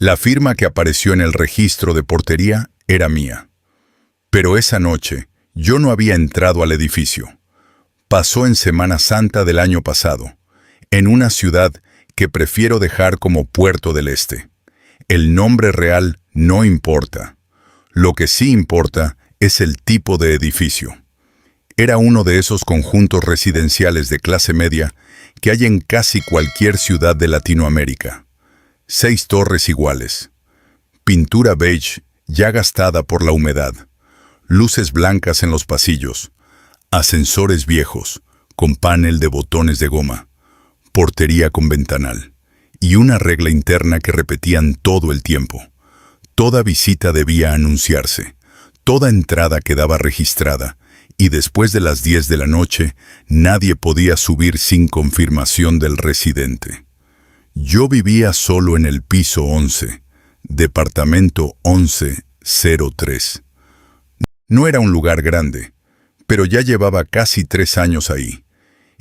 La firma que apareció en el registro de portería era mía. Pero esa noche yo no había entrado al edificio. Pasó en Semana Santa del año pasado, en una ciudad que prefiero dejar como Puerto del Este. El nombre real no importa. Lo que sí importa es el tipo de edificio. Era uno de esos conjuntos residenciales de clase media que hay en casi cualquier ciudad de Latinoamérica. 6 torres iguales. Pintura beige ya gastada por la humedad. Luces blancas en los pasillos. Ascensores viejos, con panel de botones de goma. Portería con ventanal. Y una regla interna que repetían todo el tiempo. Toda visita debía anunciarse. Toda entrada quedaba registrada. Y después de las 10 de la noche, nadie podía subir sin confirmación del residente. Yo vivía solo en el piso 11, departamento 1103. No era un lugar grande, pero ya llevaba casi 3 años ahí,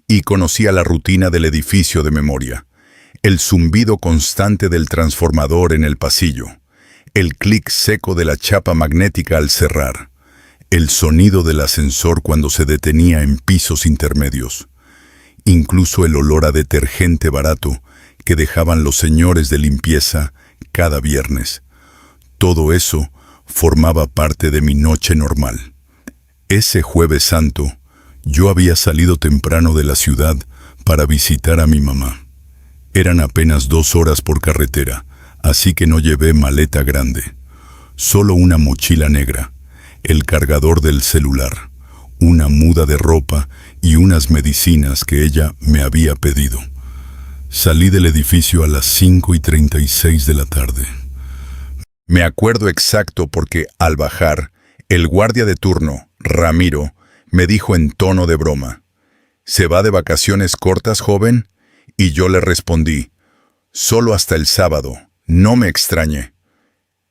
y conocía la rutina del edificio de memoria, el zumbido constante del transformador en el pasillo, el clic seco de la chapa magnética al cerrar, el sonido del ascensor cuando se detenía en pisos intermedios, incluso el olor a detergente barato que dejaban los señores de limpieza cada viernes. Todo eso formaba parte de mi noche normal. Ese Jueves Santo, yo había salido temprano de la ciudad para visitar a mi mamá. Eran apenas 2 horas por carretera, así que no llevé maleta grande. Solo una mochila negra, el cargador del celular, una muda de ropa y unas medicinas que ella me había pedido. Salí del edificio a las 5:36 de la tarde. Me acuerdo exacto porque al bajar, el guardia de turno, Ramiro, me dijo en tono de broma: ¿Se va de vacaciones cortas, joven? Y yo le respondí: solo hasta el sábado, no me extrañe.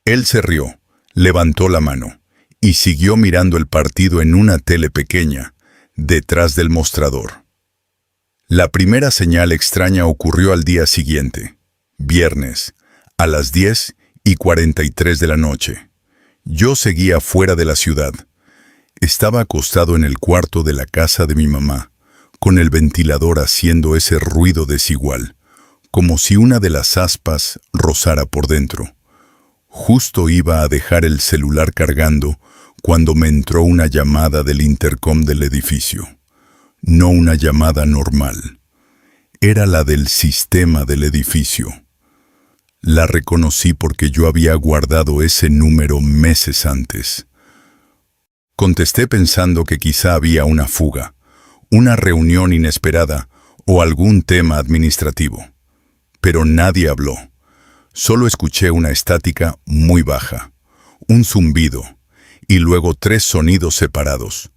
Él se rió, levantó la mano y siguió mirando el partido en una tele pequeña, detrás del mostrador. La primera señal extraña ocurrió al día siguiente, viernes, a las 10:43 de la noche. Yo seguía fuera de la ciudad. Estaba acostado en el cuarto de la casa de mi mamá, con el ventilador haciendo ese ruido desigual, como si una de las aspas rozara por dentro. Justo iba a dejar el celular cargando cuando me entró una llamada del intercom del edificio. No una llamada normal. Era la del sistema del edificio. La reconocí porque yo había guardado ese número meses antes. Contesté pensando que quizá había una fuga, una reunión inesperada o algún tema administrativo. Pero nadie habló. Solo escuché una estática muy baja, un zumbido, y luego 3 sonidos separados,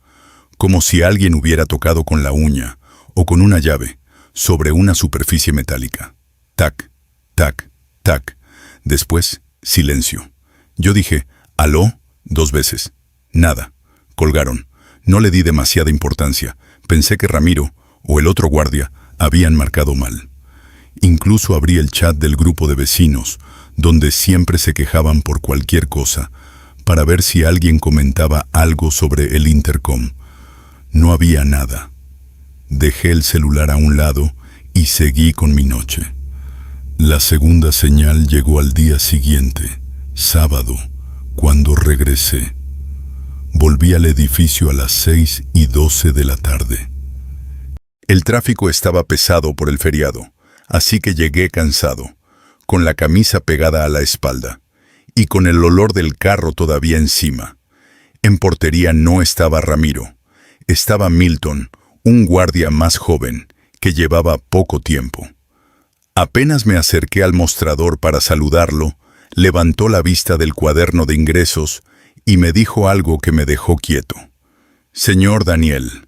como si alguien hubiera tocado con la uña o con una llave sobre una superficie metálica. Tac, tac, tac. Después, silencio. Yo dije, ¿aló? 2 veces. Nada. Colgaron. No le di demasiada importancia. Pensé que Ramiro o el otro guardia habían marcado mal. Incluso abrí el chat del grupo de vecinos, donde siempre se quejaban por cualquier cosa, para ver si alguien comentaba algo sobre el intercom. No había nada. Dejé el celular a un lado y seguí con mi noche. La segunda señal llegó al día siguiente, sábado, cuando regresé. Volví al edificio a las 6:12 de la tarde. El tráfico estaba pesado por el feriado, así que llegué cansado, con la camisa pegada a la espalda y con el olor del carro todavía encima. En portería no estaba Ramiro. Estaba Milton, un guardia más joven, que llevaba poco tiempo. Apenas me acerqué al mostrador para saludarlo, levantó la vista del cuaderno de ingresos y me dijo algo que me dejó quieto. «Señor Daniel,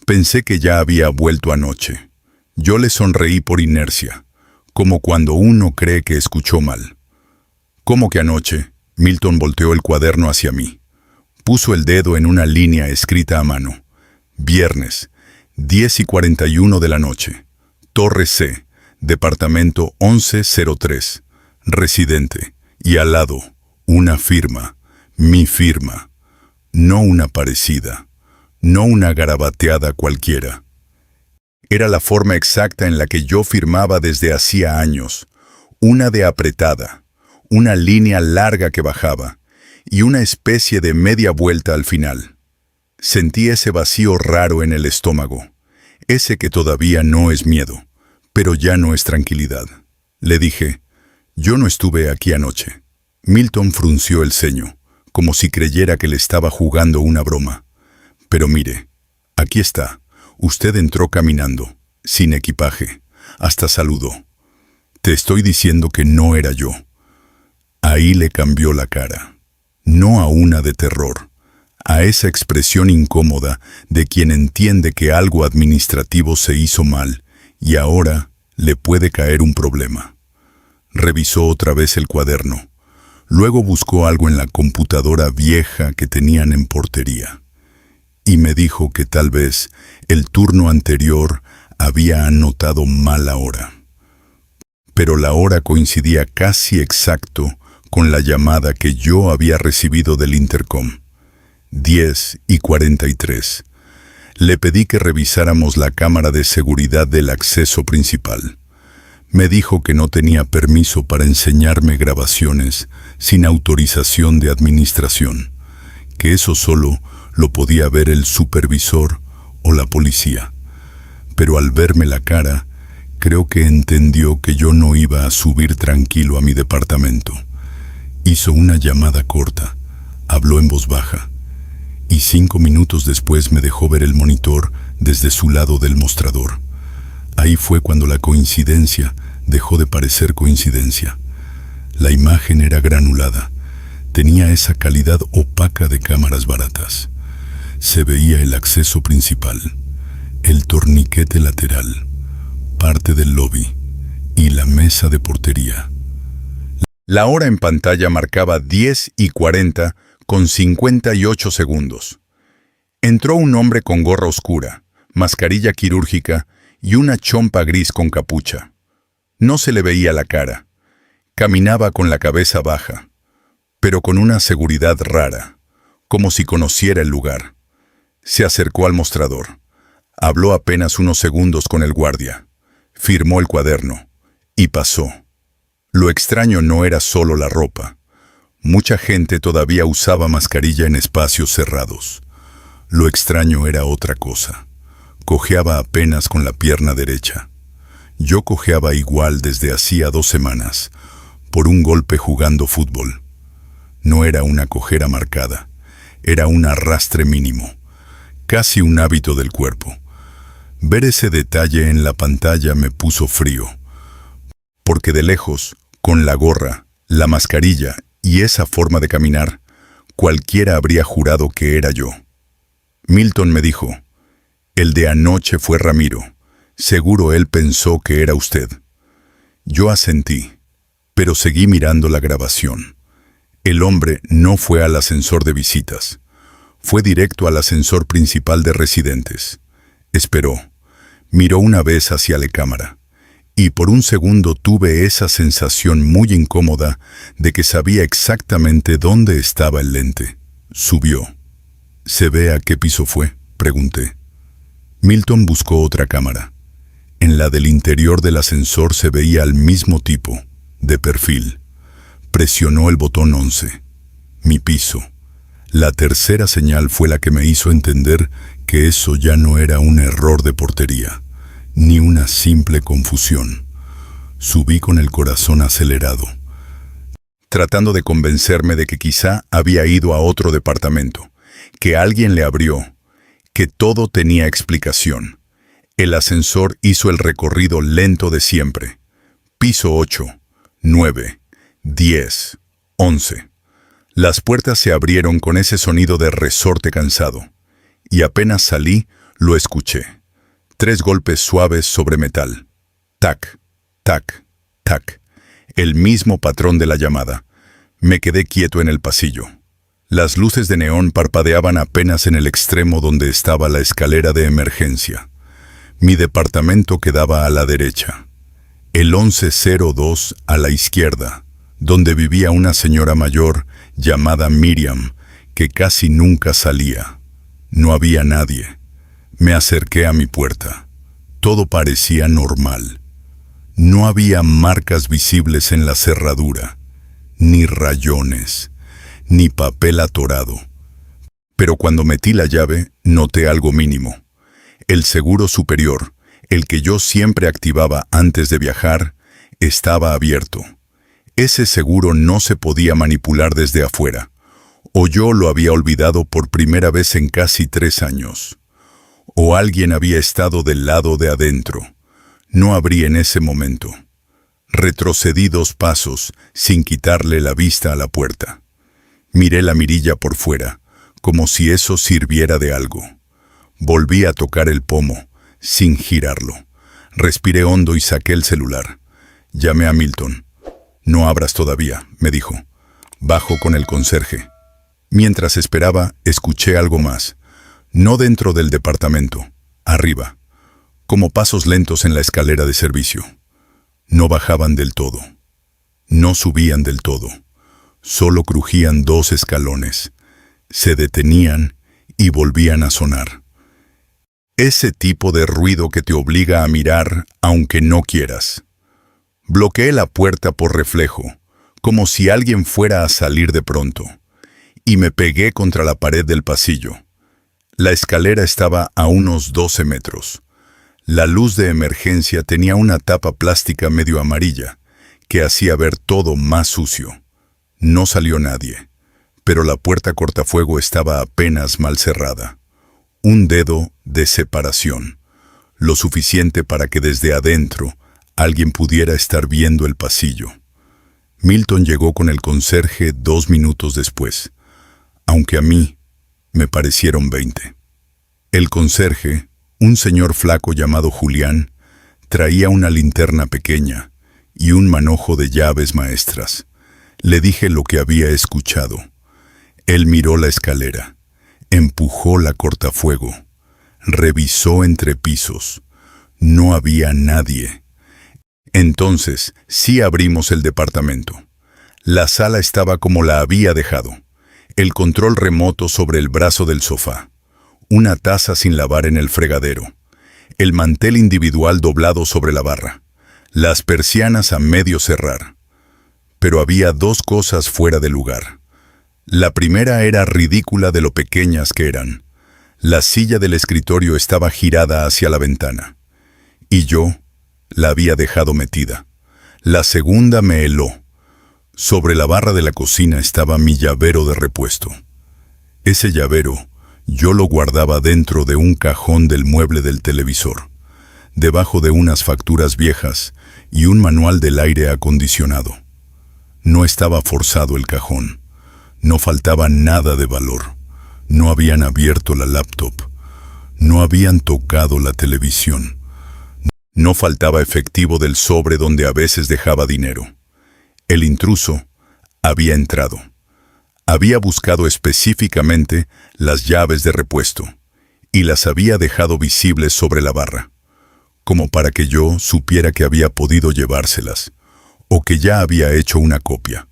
pensé que ya había vuelto anoche». Yo le sonreí por inercia, como cuando uno cree que escuchó mal. «¿Cómo que anoche?» Milton volteó el cuaderno hacia mí. Puso el dedo en una línea escrita a mano. Viernes, 10:41 de la noche. Torre C, departamento 1103. Residente, Y al lado, una firma, mi firma, no una parecida, no una garabateada cualquiera. Era la forma exacta en la que yo firmaba desde hacía años, una de apretada, una línea larga que bajaba, y una especie de media vuelta al final. Sentí ese vacío raro en el estómago, ese que todavía no es miedo, pero ya no es tranquilidad. Le dije, yo no estuve aquí anoche. Milton frunció el ceño, como si creyera que le estaba jugando una broma. Pero mire, aquí está. Usted entró caminando, sin equipaje, hasta saludó. Te estoy diciendo que no era yo. Ahí le cambió la cara. No a una de terror, a esa expresión incómoda de quien entiende que algo administrativo se hizo mal y ahora le puede caer un problema. Revisó otra vez el cuaderno. Luego buscó algo en la computadora vieja que tenían en portería. Y me dijo que tal vez el turno anterior había anotado mal la hora. Pero la hora coincidía casi exacto con la llamada que yo había recibido del intercom. 10:43. Le pedí que revisáramos la cámara de seguridad del acceso principal. Me dijo que no tenía permiso para enseñarme grabaciones sin autorización de administración, que eso solo lo podía ver el supervisor o la policía. Pero al verme la cara, creo que entendió que yo no iba a subir tranquilo a mi departamento. Hizo una llamada corta, habló en voz baja, y 5 minutos después me dejó ver el monitor desde su lado del mostrador. Ahí fue cuando la coincidencia dejó de parecer coincidencia. La imagen era granulada, tenía esa calidad opaca de cámaras baratas. Se veía el acceso principal, el torniquete lateral, parte del lobby y la mesa de portería. La hora en pantalla marcaba 10:40 con 58 segundos. Entró un hombre con gorra oscura, mascarilla quirúrgica y una chompa gris con capucha. No se le veía la cara. Caminaba con la cabeza baja, pero con una seguridad rara, como si conociera el lugar. Se acercó al mostrador. Habló apenas unos segundos con el guardia. Firmó el cuaderno y pasó. Lo extraño no era solo la ropa. Mucha gente todavía usaba mascarilla en espacios cerrados. Lo extraño era otra cosa. Cojeaba apenas con la pierna derecha. Yo cojeaba igual desde hacía 2 semanas, por un golpe jugando fútbol. No era una cojera marcada, era un arrastre mínimo, casi un hábito del cuerpo. Ver ese detalle en la pantalla me puso frío, porque de lejos, con la gorra, la mascarilla y esa forma de caminar, cualquiera habría jurado que era yo. Milton me dijo, el de anoche fue Ramiro, seguro él pensó que era usted. Yo asentí, pero seguí mirando la grabación. El hombre no fue al ascensor de visitas, fue directo al ascensor principal de residentes. Esperó, miró una vez hacia la cámara, y por un segundo tuve esa sensación muy incómoda de que sabía exactamente dónde estaba el lente. Subió. ¿Se ve a qué piso fue?, pregunté. Milton buscó otra cámara. En la del interior del ascensor se veía al mismo tipo, de perfil. Presionó el botón 11. Mi piso. La tercera señal fue la que me hizo entender que eso ya no era un error de portería, ni una simple confusión. Subí con el corazón acelerado, tratando de convencerme de que quizá había ido a otro departamento, que alguien le abrió, que todo tenía explicación. El ascensor hizo el recorrido lento de siempre. Piso 8, 9, 10, 11. Las puertas se abrieron con ese sonido de resorte cansado, y apenas salí, lo escuché. 3 golpes suaves sobre metal. Tac, tac, tac. El mismo patrón de la llamada. Me quedé quieto en el pasillo. Las luces de neón parpadeaban apenas en el extremo donde estaba la escalera de emergencia. Mi departamento quedaba a la derecha. El 1102 a la izquierda, donde vivía una señora mayor llamada Miriam, que casi nunca salía. No había nadie. Me acerqué a mi puerta. Todo parecía normal. No había marcas visibles en la cerradura, ni rayones, ni papel atorado. Pero cuando metí la llave, noté algo mínimo. El seguro superior, el que yo siempre activaba antes de viajar, estaba abierto. Ese seguro no se podía manipular desde afuera, o yo lo había olvidado por primera vez en casi 3 años. O alguien había estado del lado de adentro. No abrí en ese momento. Retrocedí 2 pasos, sin quitarle la vista a la puerta. Miré la mirilla por fuera, como si eso sirviera de algo. Volví a tocar el pomo, sin girarlo. Respiré hondo y saqué el celular. Llamé a Milton. «No abras todavía», me dijo. «Bajo con el conserje». Mientras esperaba, escuché algo más. No dentro del departamento, arriba, como pasos lentos en la escalera de servicio. No bajaban del todo. No subían del todo. Solo crujían 2 escalones. Se detenían y volvían a sonar. Ese tipo de ruido que te obliga a mirar aunque no quieras. Bloqueé la puerta por reflejo, como si alguien fuera a salir de pronto, y me pegué contra la pared del pasillo. La escalera estaba a unos 12 metros. La luz de emergencia tenía una tapa plástica medio amarilla, que hacía ver todo más sucio. No salió nadie, pero la puerta cortafuego estaba apenas mal cerrada. Un dedo de separación, lo suficiente para que desde adentro alguien pudiera estar viendo el pasillo. Milton llegó con el conserje 2 minutos después, aunque a mí me parecieron 20. El conserje, un señor flaco llamado Julián, traía una linterna pequeña y un manojo de llaves maestras. Le dije lo que había escuchado. Él miró la escalera, empujó la cortafuego, revisó entre pisos. No había nadie. Entonces, sí abrimos el departamento. La sala estaba como la había dejado. El control remoto sobre el brazo del sofá. Una taza sin lavar en el fregadero. El mantel individual doblado sobre la barra. Las persianas a medio cerrar. Pero había 2 cosas fuera de lugar. La primera era ridícula de lo pequeñas que eran. La silla del escritorio estaba girada hacia la ventana. Y yo la había dejado metida. La segunda me heló. Sobre la barra de la cocina estaba mi llavero de repuesto. Ese llavero yo lo guardaba dentro de un cajón del mueble del televisor, debajo de unas facturas viejas y un manual del aire acondicionado. No estaba forzado el cajón. No faltaba nada de valor. No habían abierto la laptop. No habían tocado la televisión. No faltaba efectivo del sobre donde a veces dejaba dinero. El intruso había entrado. Había buscado específicamente las llaves de repuesto y las había dejado visibles sobre la barra, como para que yo supiera que había podido llevárselas o que ya había hecho una copia.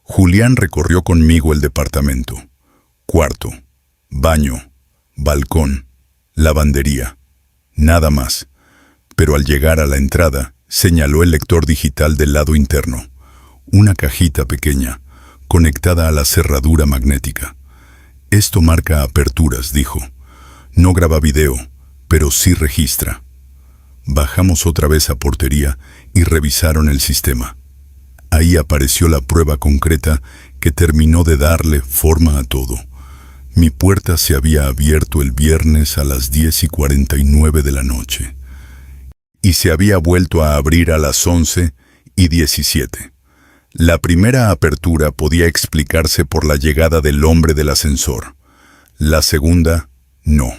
Julián recorrió conmigo el departamento. Cuarto, baño, balcón, lavandería. Nada más. Pero al llegar a la entrada, señaló el lector digital del lado interno. Una cajita pequeña, conectada a la cerradura magnética. Esto marca aperturas, dijo. No graba video, pero sí registra. Bajamos otra vez a portería y revisaron el sistema. Ahí apareció la prueba concreta que terminó de darle forma a todo. Mi puerta se había abierto el viernes a las 10:49 de la noche. Y se había vuelto a abrir a las 11:17. La primera apertura podía explicarse por la llegada del hombre del ascensor. La segunda, no,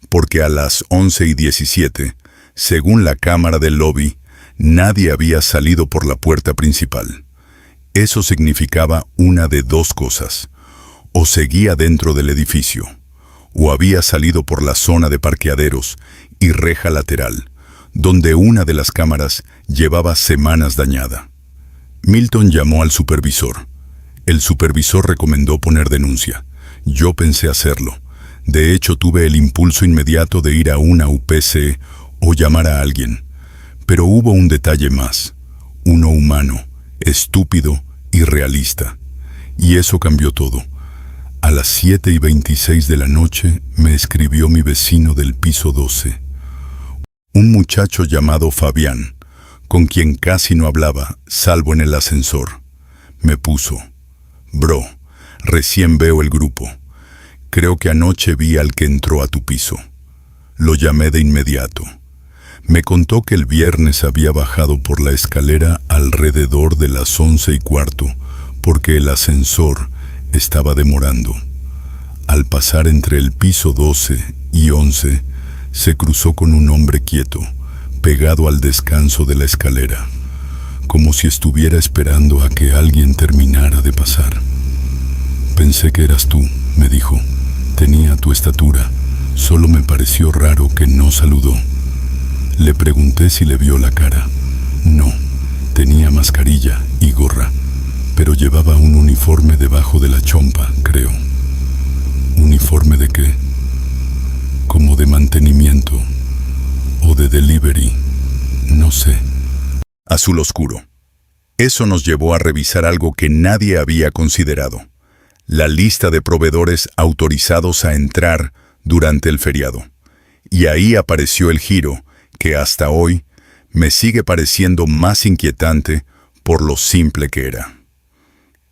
porque a las 11:17, según la cámara del lobby, nadie había salido por la puerta principal. Eso significaba una de 2 cosas. O seguía dentro del edificio, o había salido por la zona de parqueaderos y reja lateral, donde una de las cámaras llevaba semanas dañada. Milton llamó al supervisor. El supervisor recomendó poner denuncia. Yo pensé hacerlo. De hecho, tuve el impulso inmediato de ir a una UPC o llamar a alguien. Pero hubo un detalle más. Uno humano, estúpido y realista. Y eso cambió todo. A las 7:26 de la noche me escribió mi vecino del piso 12. Un muchacho llamado Fabián, con quien casi no hablaba, salvo en el ascensor. Me puso: Bro, recién veo el grupo. Creo que anoche vi al que entró a tu piso. Lo llamé de inmediato. Me contó que el viernes había bajado por la escalera alrededor de las 11:15, porque el ascensor estaba demorando. Al pasar entre el piso 12 y 11, se cruzó con un hombre quieto, pegado al descanso de la escalera, como si estuviera esperando a que alguien terminara de pasar. Pensé que eras tú, me dijo. Tenía tu estatura, solo me pareció raro que no saludó. Le pregunté si le vio la cara. No, tenía mascarilla y gorra, pero llevaba un uniforme debajo de la chompa, creo. ¿Uniforme de qué? Como de mantenimiento o de delivery, no sé. Azul oscuro. Eso nos llevó a revisar algo que nadie había considerado: la lista de proveedores autorizados a entrar durante el feriado. Y ahí apareció el giro que hasta hoy me sigue pareciendo más inquietante por lo simple que era.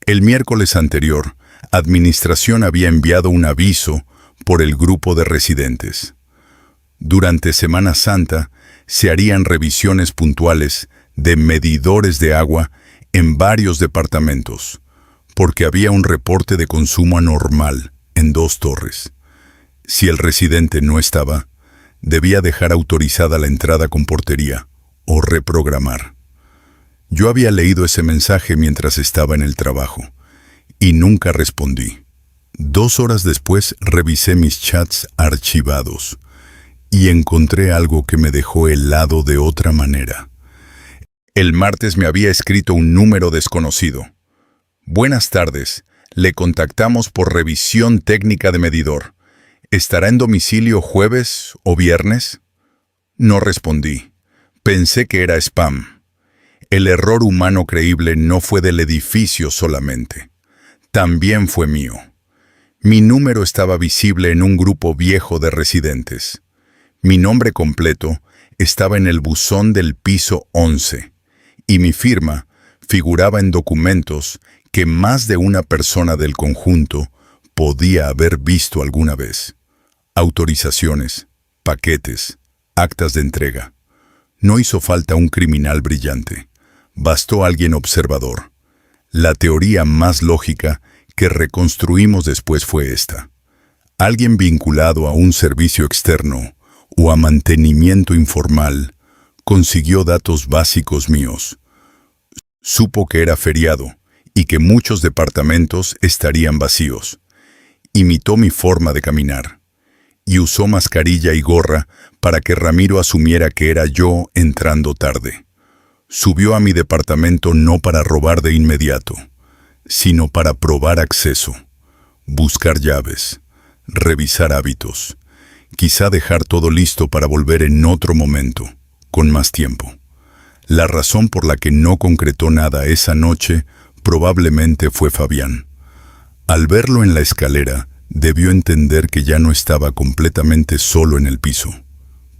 El miércoles anterior, Administración había enviado un aviso por el grupo de residentes. Durante Semana Santa se harían revisiones puntuales de medidores de agua en varios departamentos, porque había un reporte de consumo anormal en 2 torres. Si el residente no estaba, debía dejar autorizada la entrada con portería o reprogramar. Yo había leído ese mensaje mientras estaba en el trabajo y nunca respondí. 2 horas después revisé mis chats archivados y encontré algo que me dejó helado de otra manera. El martes me había escrito un número desconocido. Buenas tardes, le contactamos por revisión técnica de medidor. ¿Estará en domicilio jueves o viernes? No respondí. Pensé que era spam. El error humano creíble no fue del edificio solamente. También fue mío. Mi número estaba visible en un grupo viejo de residentes. Mi nombre completo estaba en el buzón del piso 11 y mi firma figuraba en documentos que más de una persona del conjunto podía haber visto alguna vez. Autorizaciones, paquetes, actas de entrega. No hizo falta un criminal brillante. Bastó alguien observador. La teoría más lógica que reconstruimos después fue esta: alguien vinculado a un servicio externo o a mantenimiento informal consiguió datos básicos míos. Supo que era feriado y que muchos departamentos estarían vacíos. Imitó mi forma de caminar y usó mascarilla y gorra para que Ramiro asumiera que era yo entrando tarde. Subió a mi departamento no para robar de inmediato, sino para probar acceso, buscar llaves, revisar hábitos, quizá dejar todo listo para volver en otro momento, con más tiempo. La razón por la que no concretó nada esa noche probablemente fue Fabián. Al verlo en la escalera, debió entender que ya no estaba completamente solo en el piso.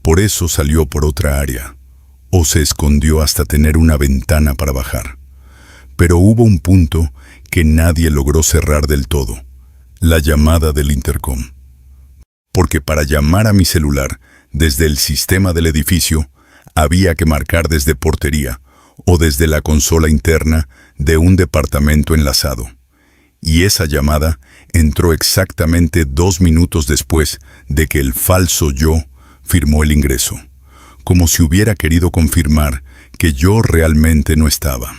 Por eso salió por otra área, o se escondió hasta tener una ventana para bajar. Pero hubo un punto que nadie logró cerrar del todo: la llamada del intercom. Porque para llamar a mi celular desde el sistema del edificio, había que marcar desde portería o desde la consola interna de un departamento enlazado. Y esa llamada entró exactamente 2 minutos después de que el falso yo firmó el ingreso, como si hubiera querido confirmar que yo realmente no estaba.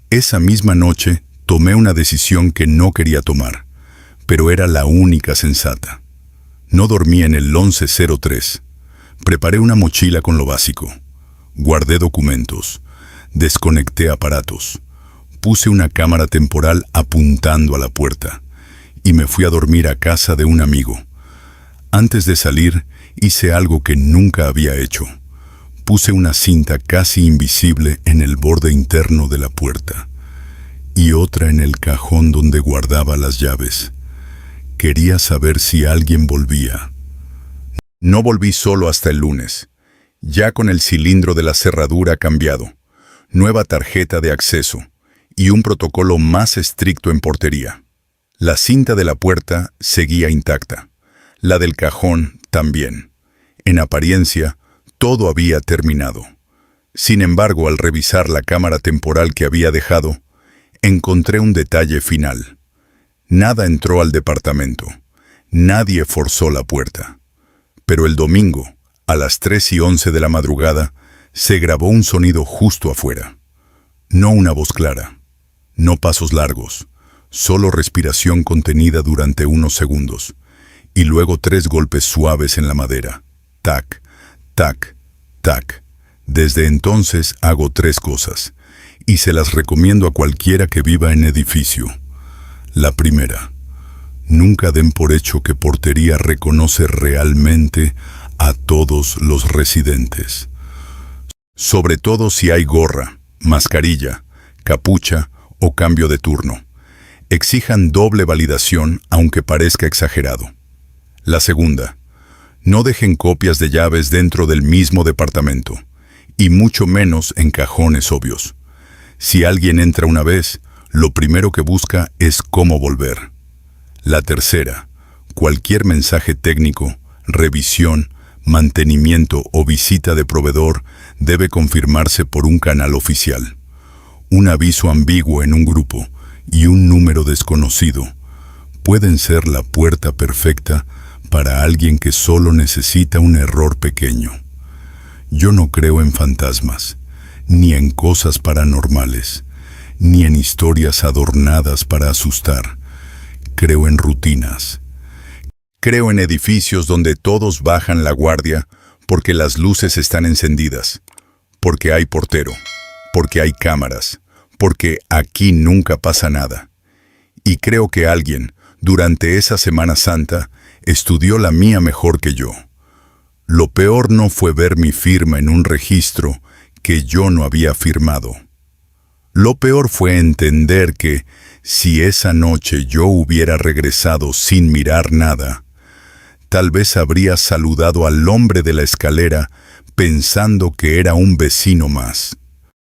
Esa misma noche tomé una decisión que no quería tomar, pero era la única sensata. No dormí en el 1103. Preparé una mochila con lo básico. Guardé documentos. Desconecté aparatos. Puse una cámara temporal apuntando a la puerta y me fui a dormir a casa de un amigo. Antes de salir, hice algo que nunca había hecho. Puse una cinta casi invisible en el borde interno de la puerta y otra en el cajón donde guardaba las llaves. Quería saber si alguien volvía. No volví solo hasta el lunes, ya con el cilindro de la cerradura cambiado, nueva tarjeta de acceso y un protocolo más estricto en portería. La cinta de la puerta seguía intacta, la del cajón también. En apariencia, todo había terminado. Sin embargo, al revisar la cámara temporal que había dejado, encontré un detalle final. Nada entró al departamento. Nadie forzó la puerta. Pero el domingo, a las 3:11 de la madrugada, se grabó un sonido justo afuera. No una voz clara, no pasos largos, solo respiración contenida durante unos segundos, y luego 3 golpes suaves en la madera. Tac, tac, tac. Desde entonces hago 3 cosas, y se las recomiendo a cualquiera que viva en edificio. La primera, nunca den por hecho que portería reconoce realmente a todos los residentes. Sobre todo si hay gorra, mascarilla, capucha o cambio de turno. Exijan doble validación aunque parezca exagerado. La segunda, no dejen copias de llaves dentro del mismo departamento, y mucho menos en cajones obvios. Si alguien entra una vez, lo primero que busca es cómo volver. La tercera, cualquier mensaje técnico, revisión, mantenimiento o visita de proveedor debe confirmarse por un canal oficial. Un aviso ambiguo en un grupo y un número desconocido pueden ser la puerta perfecta para alguien que solo necesita un error pequeño. Yo no creo en fantasmas, ni en cosas paranormales, ni en historias adornadas para asustar. Creo en rutinas. Creo en edificios donde todos bajan la guardia porque las luces están encendidas, porque hay portero, porque hay cámaras, porque aquí nunca pasa nada. Y creo que alguien, durante esa Semana Santa, estudió la mía mejor que yo. Lo peor no fue ver mi firma en un registro que yo no había firmado. Lo peor fue entender que, si esa noche yo hubiera regresado sin mirar nada, tal vez habría saludado al hombre de la escalera pensando que era un vecino más.